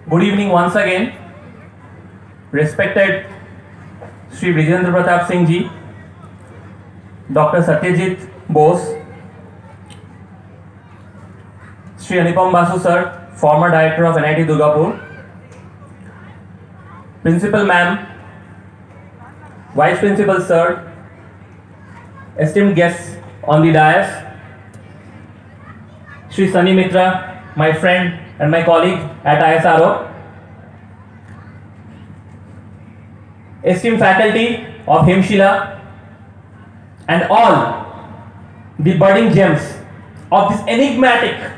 Good evening once again, respected Sri Vijendra Pratap Singh ji, Dr. Satyajit Bose, Sri Anupam Basu sir, former director of NIT Durgapur, Principal ma'am, Vice Principal sir, esteemed guests on the dais, Sri Sunny Mitra, my friend and my colleague at ISRO, esteemed faculty of Hemsheela, and all the budding gems of this enigmatic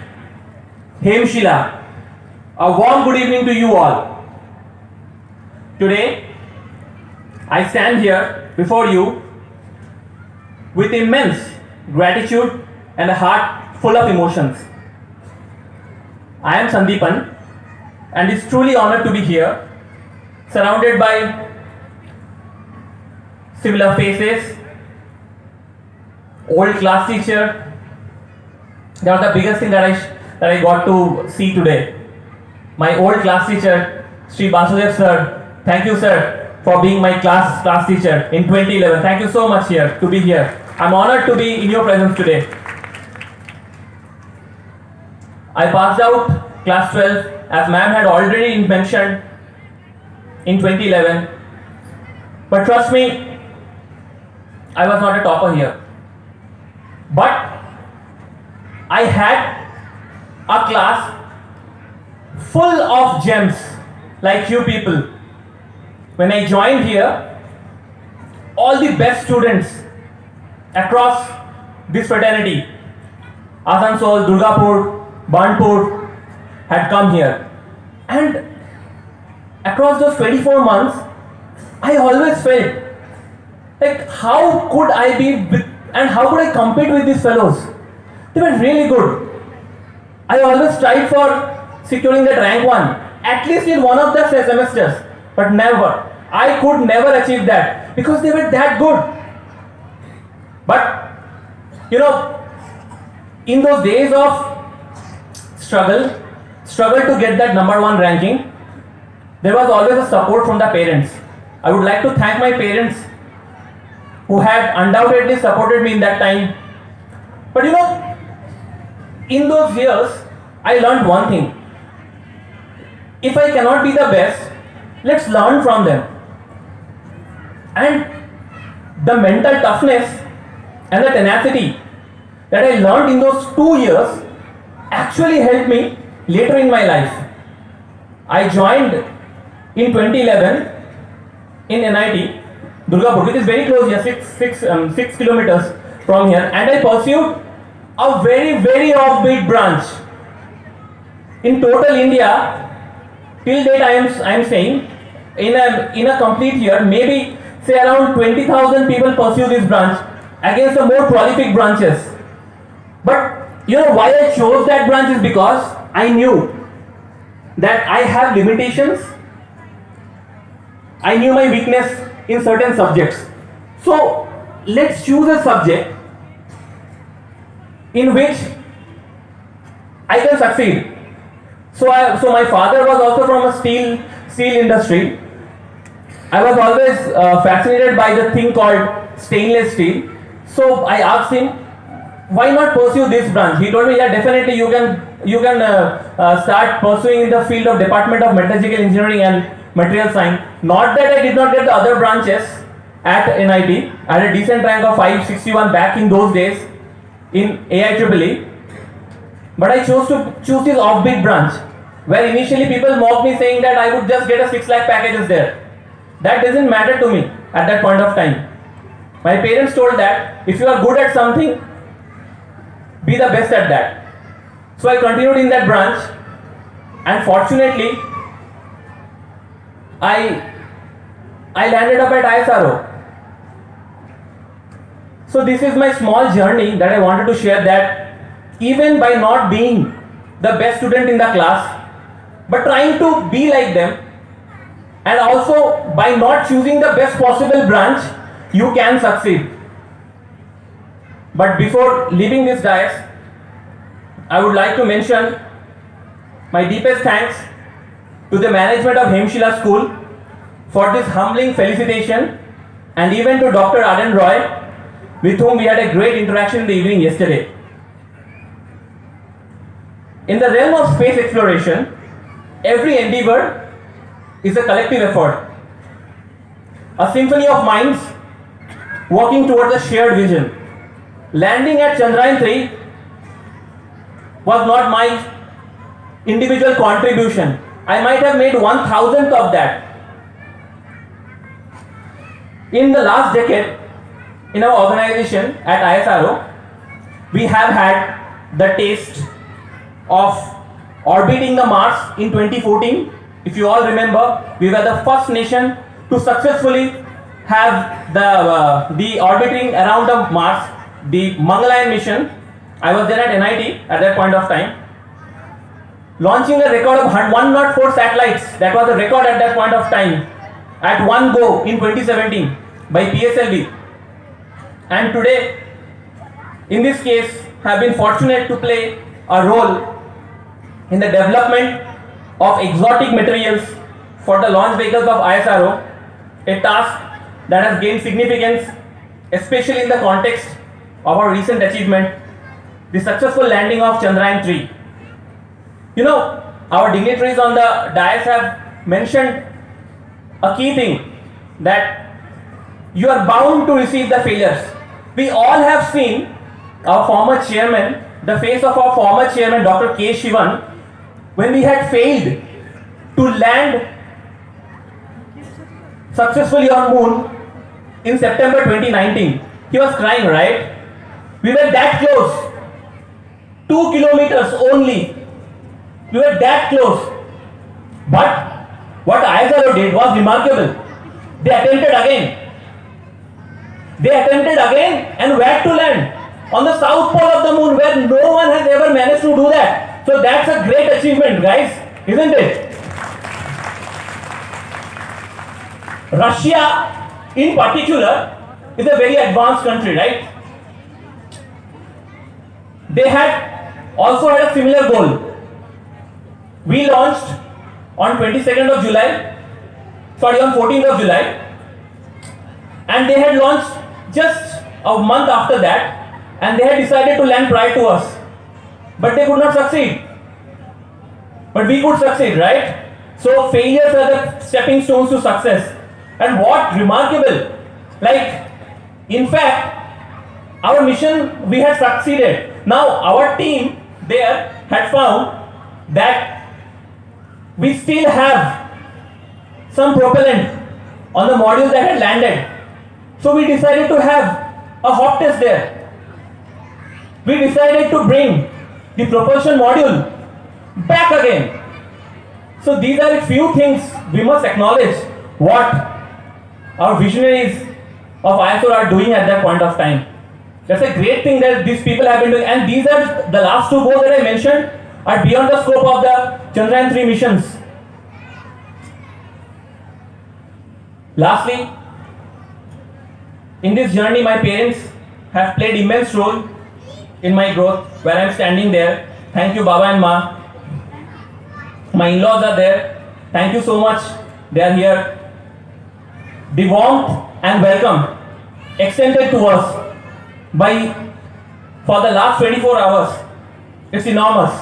Hemsheela. A warm good evening to you all. Today, I stand here before you with immense gratitude and a heart full of emotions. I am Sandipan and is truly honored to be here, surrounded by similar faces, old class teacher. That was the biggest thing that I got to see today. My old class teacher, Sri Basudev sir. Thank you, sir, for being my class teacher in 2011. Thank you so much to be here. I'm honored to be in your presence today. I passed out class 12, as ma'am had already mentioned, in 2011. But trust me, I was not a topper here. But I had a class full of gems like you people. When I joined here, all the best students across this fraternity, Asansol, Durgapur, Bandpur, had come here. And across those 24 months, I always felt like how could I be with, and how could I compete with these fellows? They were really good. I always tried for securing that rank 1, at least in one of the semesters, but never. I could never achieve that because they were that good. But in those days of struggle to get that number 1 ranking, there was always a support from the parents. I would like to thank my parents who had undoubtedly supported me in that time. But in those years, I learned one thing. If I cannot be the best, let's learn from them. And the mental toughness and the tenacity that I learned in those 2 years actually helped me later in my life. I joined in 2011 in NIT Durgapur, which is very close here, 6 kilometers from here, and I pursued a very, very offbeat branch. In total India, till date I am saying, in a complete year, maybe say around 20,000 people pursue this branch against the more prolific branches. But why I chose that branch is because I knew that I have limitations. I knew my weakness in certain subjects. So let's choose a subject in which I can succeed. So my father was also from a steel industry. I was always fascinated by the thing called stainless steel. So I asked him, why not pursue this branch? He told me, yeah, definitely you can start pursuing in the field of Department of Metallurgical Engineering and Material Science. Not that I did not get the other branches at NIT. I had a decent rank of 561 back in those days in AIEEE. But I chose to choose this offbeat branch, where initially people mocked me saying that I would just get a 6 lakh packages there. That doesn't matter to me at that point of time. My parents told that if you are good at something, be the best at that. So I continued in that branch, and fortunately, I landed up at ISRO. So this is my small journey that I wanted to share, that even by not being the best student in the class, but trying to be like them, and also by not choosing the best possible branch, you can succeed. But before leaving this dais, I would like to mention my deepest thanks to the management of Hemsheela School for this humbling felicitation, and even to Dr. Arden Roy, with whom we had a great interaction in the evening yesterday. In the realm of space exploration, every endeavor is a collective effort, a symphony of minds working towards a shared vision. Landing at Chandrayaan-3 was not my individual contribution. I might have made 1,000th of that. In the last decade, in our organization at ISRO, we have had the taste of orbiting the Mars in 2014. If you all remember, we were the first nation to successfully have the orbiting around the Mars, the Mangalyaan mission. I was there at NIT at that point of time, launching a record of 104 satellites. That was a record at that point of time, at one go in 2017 by PSLV. And today, in this case, have been fortunate to play a role in the development of exotic materials for the launch vehicles of ISRO, a task that has gained significance, especially in the context of our recent achievement, the successful landing of Chandrayaan-3. You know, our dignitaries on the dais have mentioned a key thing, that you are bound to receive the failures. We all have seen our former chairman, the face of our former chairman, Dr. K. Shivan, when we had failed to land successfully on moon in September 2019. He was crying, right? We were that close. 2 kilometers only. We were that close. But what ISRO did was remarkable. They attempted again. And where to land? On the south pole of the moon, where no one has ever managed to do that. So that's a great achievement, guys, isn't it? Russia, in particular, is a very advanced country, right? They had also had a similar goal. We launched on 22nd of July, on 14th of July, and they had launched just a month after that, and they had decided to land prior to us. But they could not succeed. But we could succeed, right? So failures are the stepping stones to success. And what remarkable, like, in fact, our mission, we had succeeded. Now our team there had found that we still have some propellant on the module that had landed. So we decided to have a hot test there. We decided to bring the propulsion module back again. So these are a few things we must acknowledge what our visionaries of ISRO are doing at that point of time. That's a great thing that these people have been doing, and these are the last two goals that I mentioned are beyond the scope of the Chandrayaan-3 missions. Lastly, in this journey, my parents have played immense role in my growth, where I'm standing there. Thank you, Baba and Ma. My in-laws are there. Thank you so much. They are here. The warmth and welcome extended to us for the last 24 hours, it's enormous.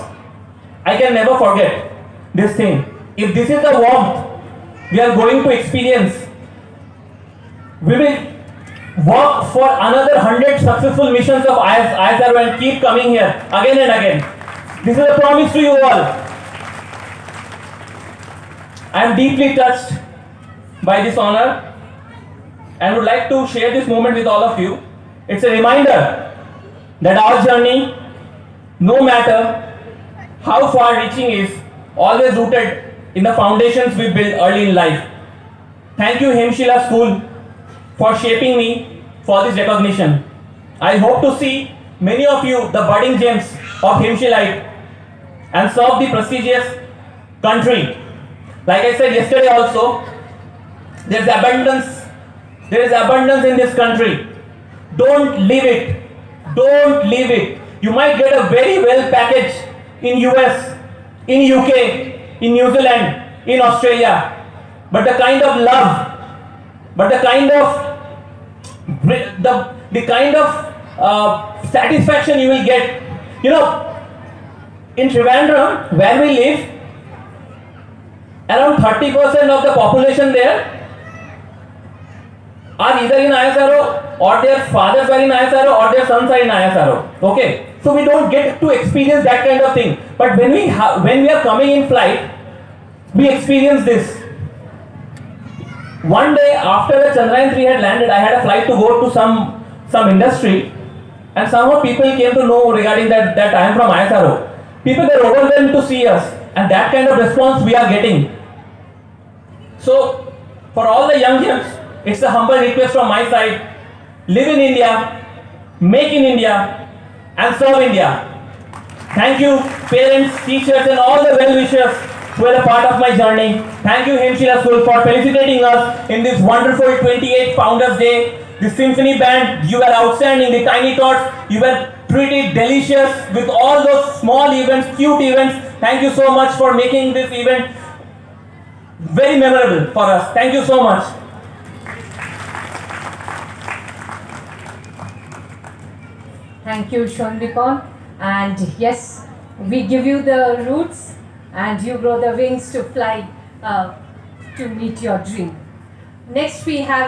I can never forget this thing. If this is the warmth we are going to experience, we will work for another 100 successful missions of ISRO and keep coming here again and again. This is a promise to you all. I am deeply touched by this honor and would like to share this moment with all of you. It's a reminder that our journey, no matter how far reaching, is always rooted in the foundations we built early in life. Thank you, Hemsheela School, for shaping me for this recognition. I hope to see many of you, the budding gems of Hemsheelite, and serve the prestigious country. Like I said yesterday also, there is abundance in this country. Don't leave it. Don't leave it. You might get a very well packaged in US, in UK, in New Zealand, in Australia, but the kind of love, but the kind of satisfaction you will get. You know, in Trivandrum, where we live, around 30% of the population there are either in ISRO, or their fathers were in ISRO, or their sons are in ISRO. Okay, so we don't get to experience that kind of thing. But when we are coming in flight, we experience this. One day after the Chandrayaan 3 had landed, I had a flight to go to some industry, and somehow people came to know regarding that I am from ISRO. People were overwhelmed to see us, and that kind of response we are getting. So, for all the young gens, it's a humble request from my side: live in India, make in India, and serve India. Thank you, parents, teachers, and all the well-wishers who are a part of my journey. Thank you, Hemsheela School, for felicitating us in this wonderful 28th Founders Day. The symphony band, you were outstanding. The tiny tots, you were pretty delicious with all those small events, cute events. Thank you so much for making this event very memorable for us. Thank you so much. Thank you, Sandipan. And yes, we give you the roots and you grow the wings to fly to meet your dream. Next we have